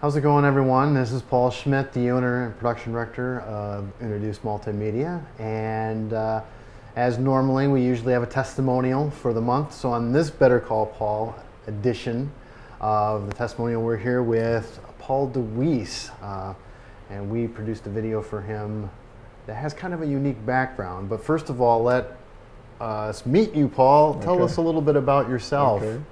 How's it going, everyone? This is Paul Schmidt, the owner and production director of Introduce Multimedia. And as normally, we usually have a testimonial for the month. So on this Better Call Paul edition of the testimonial, we're here with Paul DeWeese. And we produced a video for him that has kind of a unique background. But first of all, let us meet you, Paul. Tell us a little bit about yourself. Okay.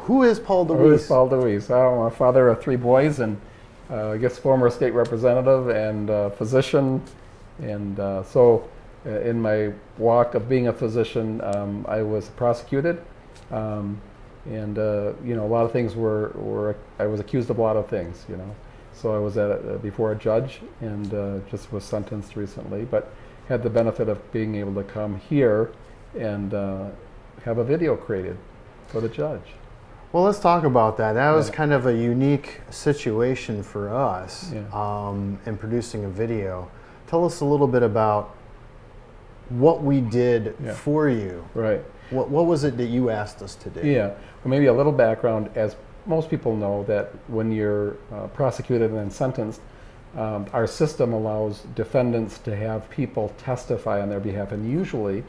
Who is Paul DeWeese? Who is Paul DeWeese? I'm a father of 3 boys and I guess former state representative and physician. And so in my walk of being a physician, I was prosecuted. You know, a lot of things I was accused of a lot of things, you know. So I was before a judge and just was sentenced recently, but had the benefit of being able to come here and have a video created for the judge. Well, let's talk about that. That was kind of a unique situation for us in producing a video. Tell us a little bit about what we did for you. Right. What was it that you asked us to do? Yeah. Well, maybe a little background. As most people know, that when you're prosecuted and then sentenced, our system allows defendants to have people testify on their behalf, and usually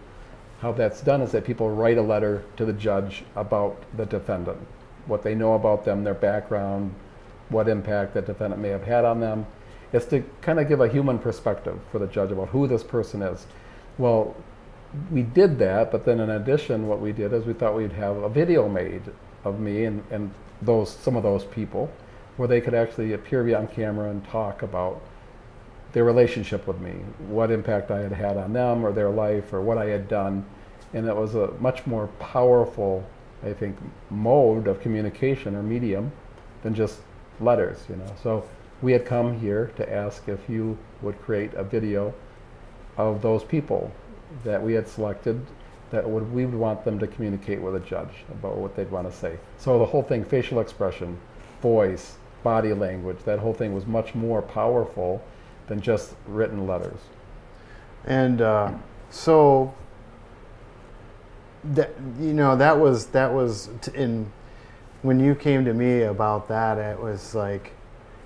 how that's done is that people write a letter to the judge about the defendant, what they know about them, their background, what impact that defendant may have had on them. It's to kind of give a human perspective for the judge about who this person is. Well, we did that, but then in addition, what we did is we thought we'd have a video made of me and some of those people, where they could actually appear on camera and talk about their relationship with me, what impact I had had on them or their life or what I had done. And it was a much more powerful, I think, mode of communication or medium than just letters, you know. So we had come here to ask if you would create a video of those people that we had selected that we would want them to communicate with a judge about what they'd want to say. So the whole thing, facial expression, voice, body language, that whole thing was much more powerful than just written letters. And so that, you know, that was when you came to me about that, it was a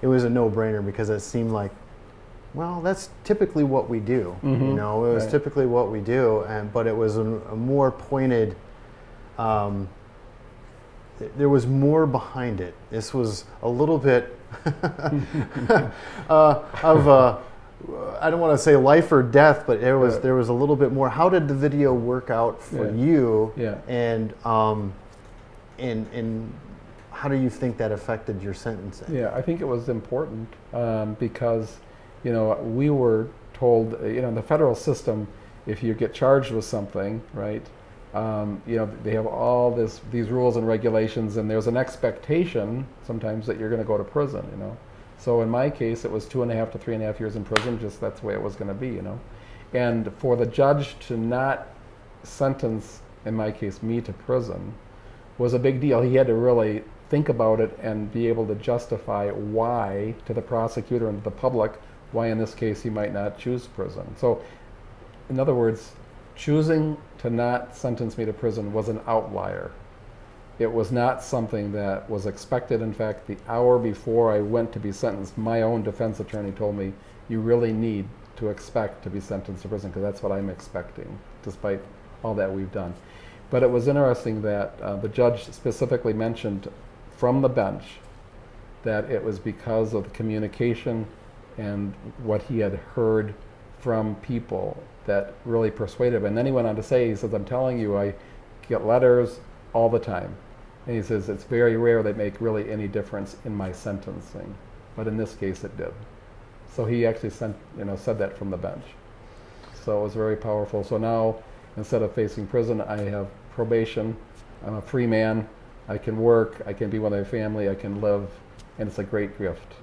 no-brainer, because it seemed like, well, that's typically what we do. You know, it was typically what we do, but it was a more pointed. There was more behind it. This was a little bit of a, I don't want to say life or death, but there was a little bit more. How did the video work out for you? And how do you think that affected your sentencing? Yeah, I think it was important because, you know, we were told, you know, in the federal system, if you get charged with something, right, you know, they have all these rules and regulations, and there's an expectation sometimes that you're going to go to prison, you know. So in my case, it was 2.5 to 3.5 years in prison, just that's the way it was going to be, you know. And for the judge to not sentence, in my case, me to prison, was a big deal. He had to really think about it and be able to justify why to the prosecutor and to the public, why in this case he might not choose prison. So, in other words, choosing to not sentence me to prison was an outlier. It was not something that was expected. In fact, the hour before I went to be sentenced, my own defense attorney told me, you really need to expect to be sentenced to prison, because that's what I'm expecting, despite all that we've done. But it was interesting that the judge specifically mentioned from the bench that it was because of the communication and what he had heard from people that really persuaded him. And then he went on to say, he says, I'm telling you, I get letters all the time. And he says, it's very rare they make really any difference in my sentencing. But in this case, it did. So he actually said that from the bench. So it was very powerful. So now, instead of facing prison, I have probation. I'm a free man. I can work. I can be with my family. I can live. And it's a great gift.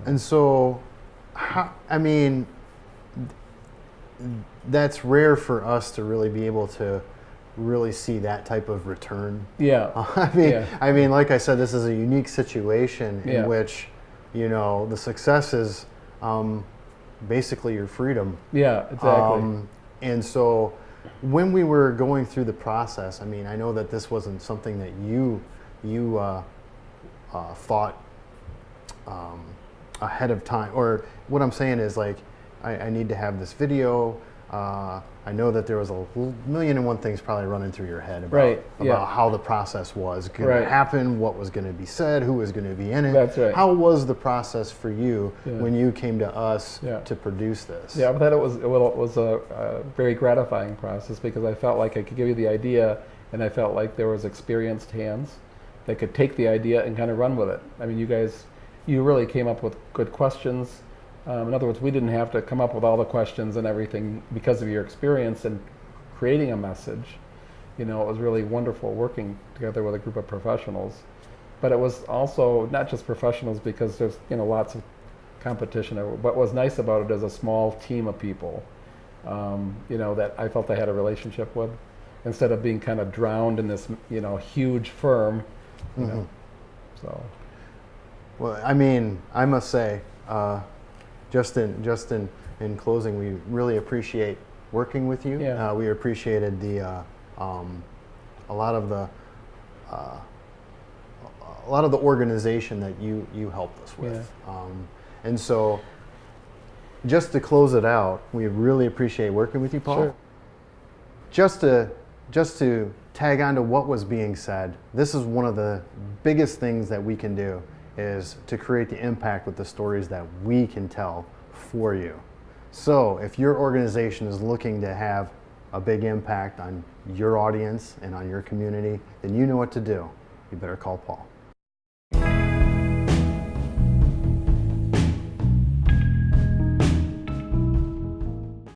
And so, I mean, that's rare for us to really be able to really see that type of return. Yeah. I mean, like I said, this is a unique situation in which, you know, the success is basically your freedom. Yeah, exactly. And so, when we were going through the process, I mean, I know that this wasn't something that you thought ahead of time. Or what I'm saying is like, I need to have this video. I know that there was a million and one things probably running through your head about how the process was going to happen, what was going to be said, who was going to be in it. That's right. How was the process for you when you came to us to produce this? Yeah, but it was a very gratifying process because I felt like I could give you the idea, and I felt like there was experienced hands that could take the idea and kind of run with it. I mean, you really came up with good questions. In other words, we didn't have to come up with all the questions and everything because of your experience in creating a message. You know, it was really wonderful working together with a group of professionals. But it was also not just professionals because there's, you know, lots of competition. But what was nice about it is a small team of people, you know, that I felt I had a relationship with, instead of being kind of drowned in this, you know, huge firm, you know, so. Well, I mean, I must say, just in closing, we really appreciate working with you. Yeah. We appreciated the a lot of the organization that you helped us with. Yeah. And so, just to close it out, we really appreciate working with you, Paul. Sure. Just to tag on to what was being said, this is one of the biggest things that we can do, is to create the impact with the stories that we can tell for you. So if your organization is looking to have a big impact on your audience and on your community, then you know what to do. You better call Paul.